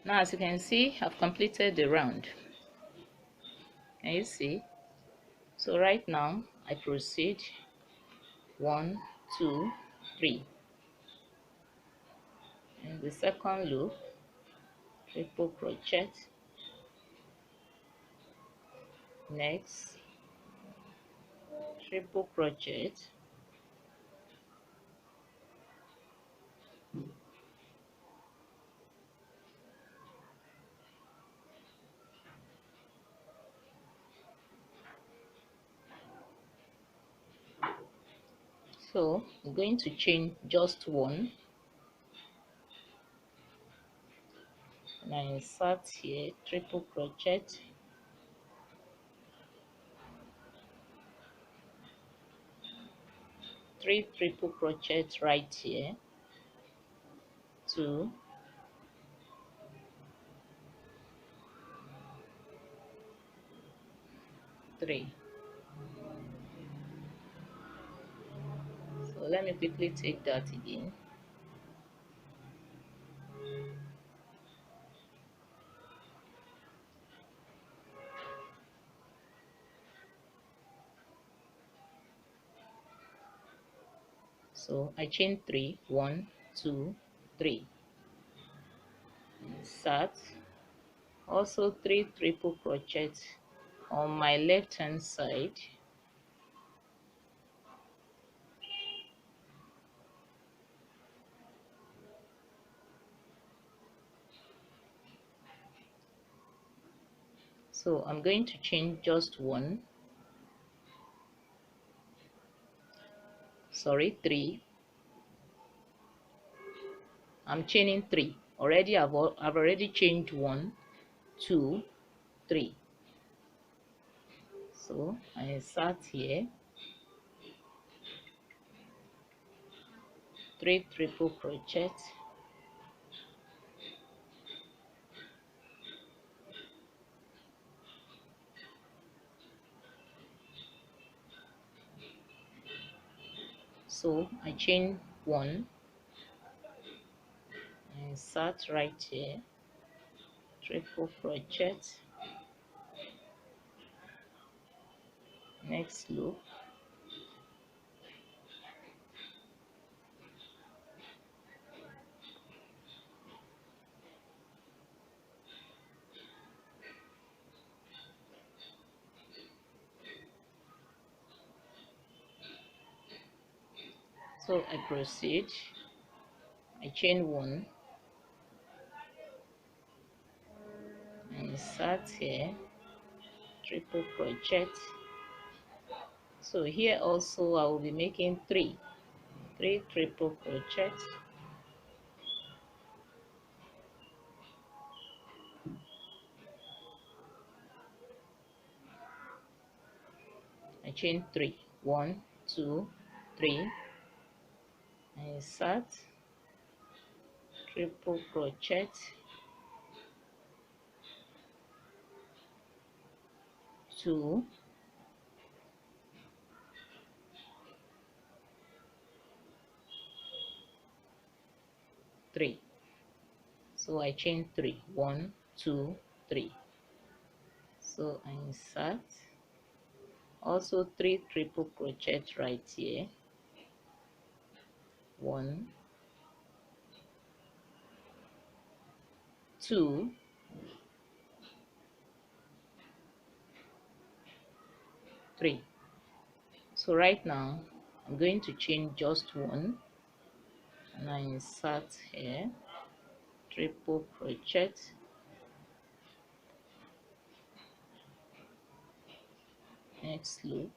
Now, as you can see, I've completed the round. Can you see? So right now I proceed 1, 2, 3. In the second loop, triple crochet. Next, triple crochet. So I'm going to chain just one, and I insert here triple crochet, 3 triple crochets right here, 2, 3. So let me quickly take that again. So I chain 3, 1, 2, 3. Insert also 3 triple crochets on my left hand side, so I'm going to chain just one, sorry, 3. I'm chaining 3 already. I've already chained 1, 2, 3. So I insert here 3 triple crochets, so I chain 1, I insert right here triple crochet, next loop, so I proceed, I chain 1, I insert here triple crochet. So here also I will be making 3 triple crochet, I chain 3, 1, 2, 3, I insert triple crochet, 2, 3. So I chain 3, 1, 2, 3. So I insert also 3 triple crochet right here, 1, 2, 3. So right now I'm going to chain just one, and I insert here triple crochet, next loop,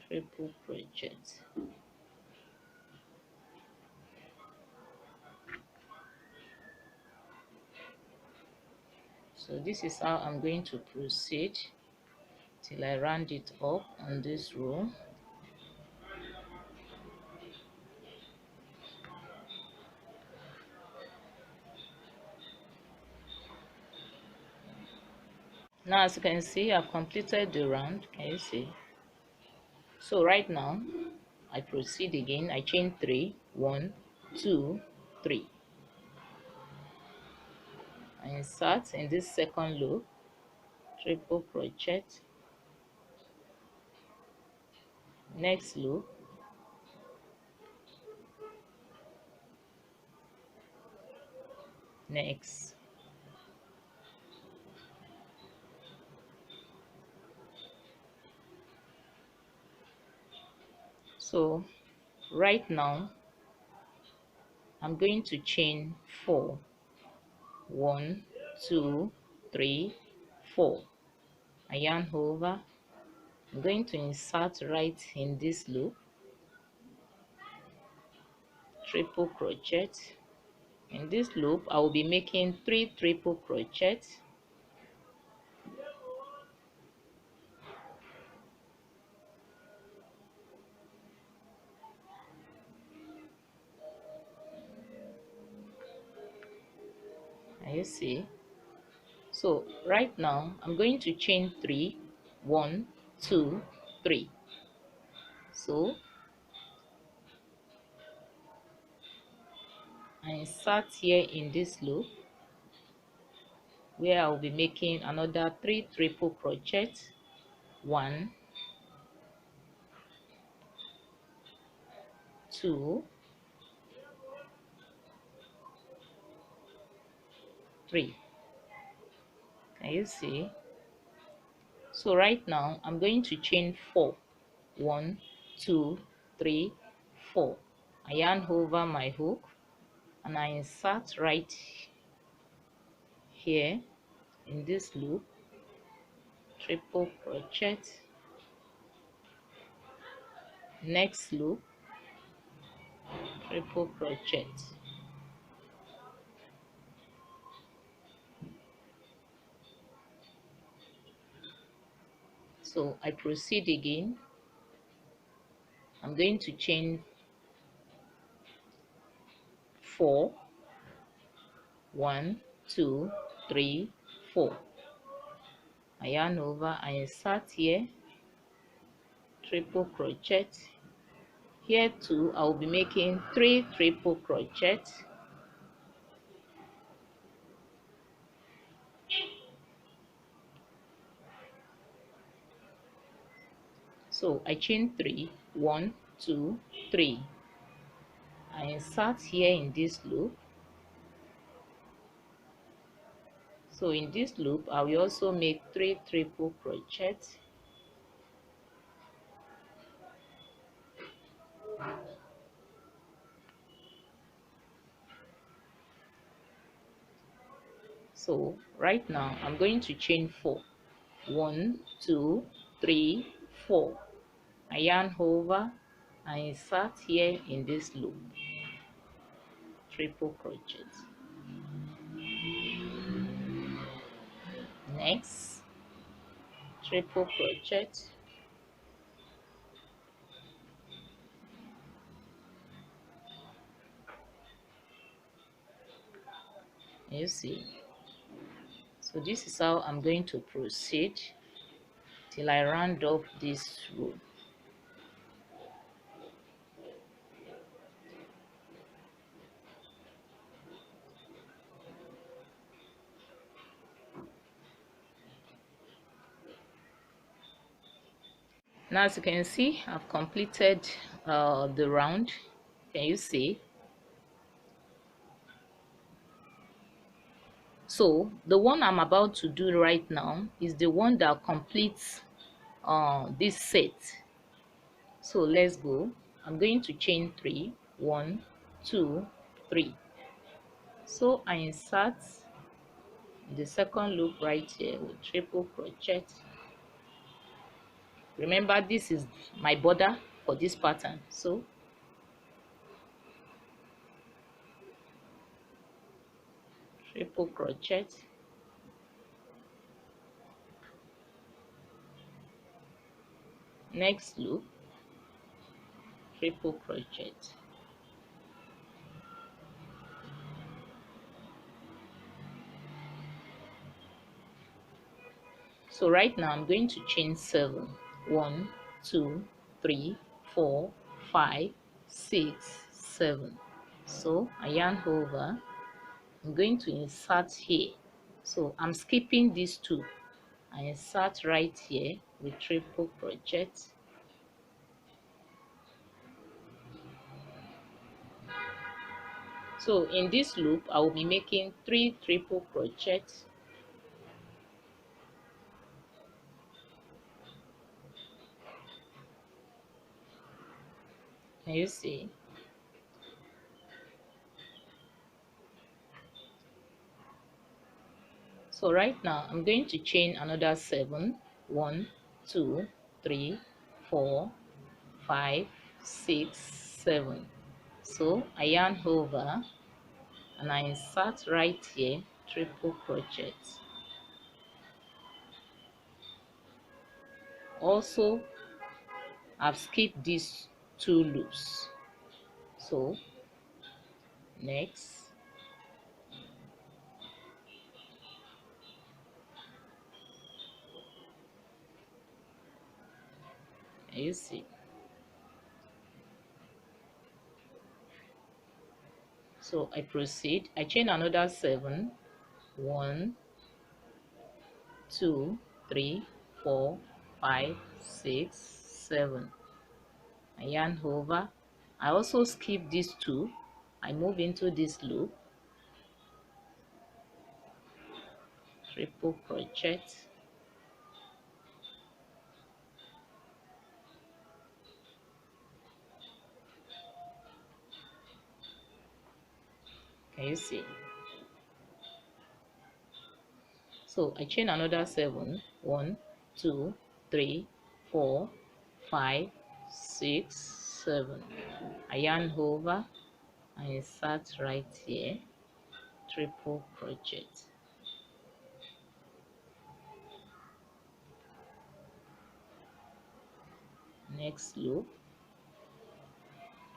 triple crochet. So this is how I'm going to proceed till I round it up on this row. Now as you can see, I've completed the round. Can you see? So right now I proceed again. I chain 3, 1, 2, 3. I insert in this second loop, triple crochet, next loop, next. So right now I'm going to chain 4. 1, 2, 3, 4. I yarn over. I'm going to insert right in this loop, triple crochet. In this loop I will be making 3 triple crochet, and you see. So right now I'm going to chain 3, 1, 2, 3. So I insert here in this loop where I will be making another 3 triple crochet, 1, 2, 3. Can you see? So right now I'm going to chain 4. 1, 2, 3, 4. I yarn over my hook and I insert right here in this loop, triple crochet, next loop, triple crochet. So I proceed again. I'm going to chain 4. 1, 2, 3, 4. I yarn over, I insert here, triple crochet. Here too I will be making 3 triple crochet, so I chain 3, 1, 2, 3. I insert here in this loop. So in this loop I will also make 3 triple crochet, so right now I'm going to chain 4. 1, 2, 3, 4. I yarn over, I insert here in this loop, triple crochet, next triple crochet, you see. So this is how I'm going to proceed till I round up this row. Now as you can see, I've completed the round. Can you see? So the one I'm about to do right now is the one that completes this set. So let's go. I'm going to chain 3. 1, 2, 3. So I insert the second loop right here with triple crochet. Remember, this is my border for this pattern. So triple crochet, next loop, triple crochet. So right now I'm going to chain 7. 1, 2, 3, 4, 5, 6, 7. So I yarn over, I'm going to insert here So I'm skipping these two. I insert right here with triple crochet. So in this loop I will be making 3 triple crochet. Can you see? So right now I'm going to chain another 7. 1, 2, 3, 4, 5, 6, 7. So I yarn over and I insert right here triple crochet. Also I've skipped these 2 loops. So next, you see. So I proceed. I chain another 7. 1, 2, 3, 4, 5, 6, 7. I yarn over. I also skip these 2. I move into this loop, triple crochet. Can you see? So I chain another 7. 1, 2, 3, 4, 5, 6, 7. I yarn over. I insert right here, triple crochet. Next loop,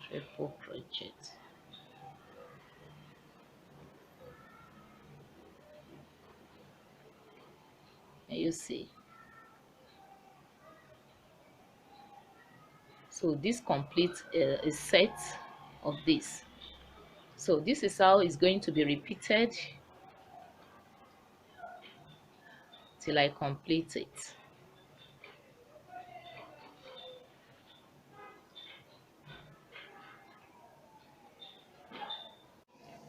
triple crochet. And you see. So this completes a set of this. So this is how it's going to be repeated till I complete it.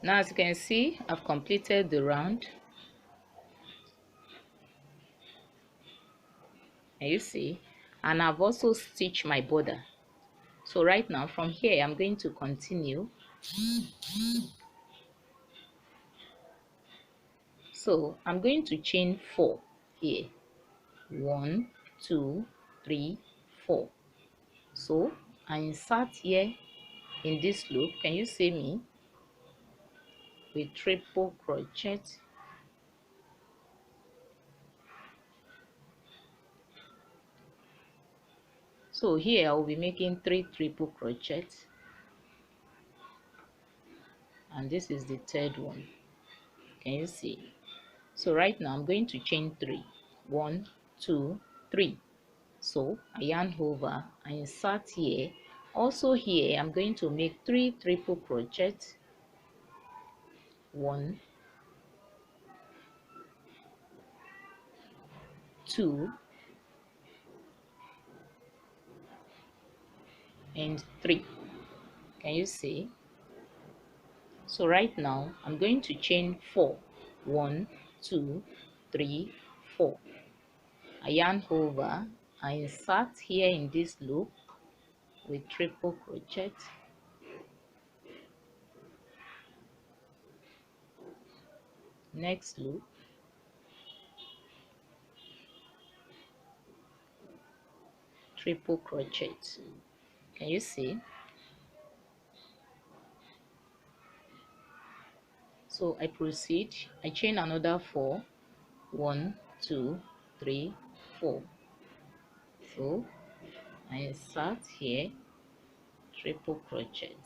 Now as you can see, I've completed the round. And you see, and I've also stitched my border. So right now from here I'm going to continue. So I'm going to chain 4 here. 1, 2, 3, 4. So I insert here in this loop. Can you see me? With triple crochet. So here I will be making 3 triple crochet, and this is the third one. Can you see? So right now I'm going to chain 3. 1, 2, 3. So I yarn over, I insert here. Also here I'm going to make 3 triple crochet. 1, 2, and 3. Can you see? So right now I'm going to chain 4. 1, 2, 3, 4. I yarn over, I insert here in this loop with triple crochet. Next loop, triple crochet. Can you see? So I proceed. I chain another 4. 1, 2, 3, 4. So I insert here, triple crochet.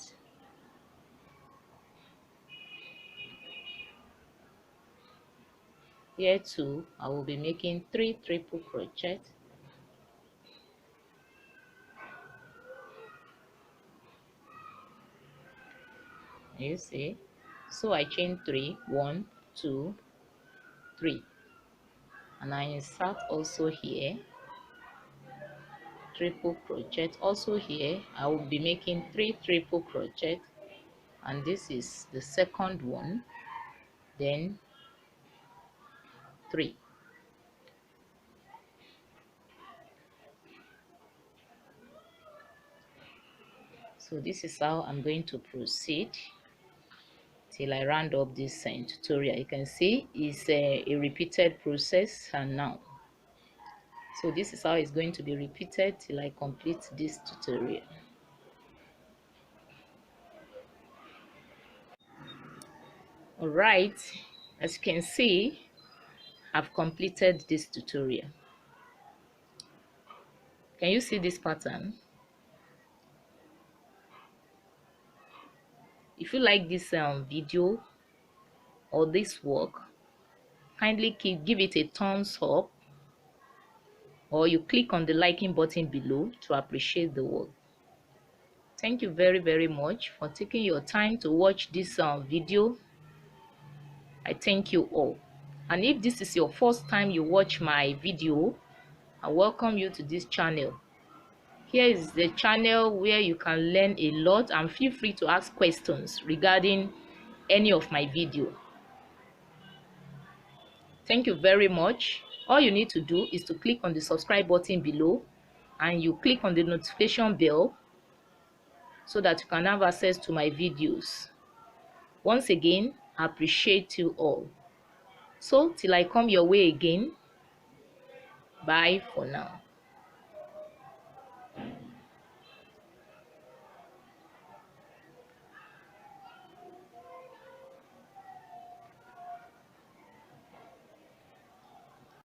Here too I will be making 3 triple crochet. You see? So I chain 3. 1, 2, 3, and I insert also here triple crochet. Also here I will be making 3 triple crochet, and this is the second one, then 3. So this is how I'm going to proceed till I round up this tutorial. You can see it's a repeated process, and now so this is how it's going to be repeated till I complete this tutorial. All right, as you can see, I've completed this tutorial. Can you see this pattern? If you like this video or this work, kindly give it a thumbs up, or you click on the liking button below to appreciate the work. Thank you very much for taking your time to watch this video. I thank you all. And if this is your first time you watch my video, I welcome you to this channel. Here is the channel where you can learn a lot, and feel free to ask questions regarding any of my video. Thank you very much. All you need to do is to click on the subscribe button below, and you click on the notification bell so that you can have access to my videos. Once again, I appreciate you all. So till I come your way again, bye for now.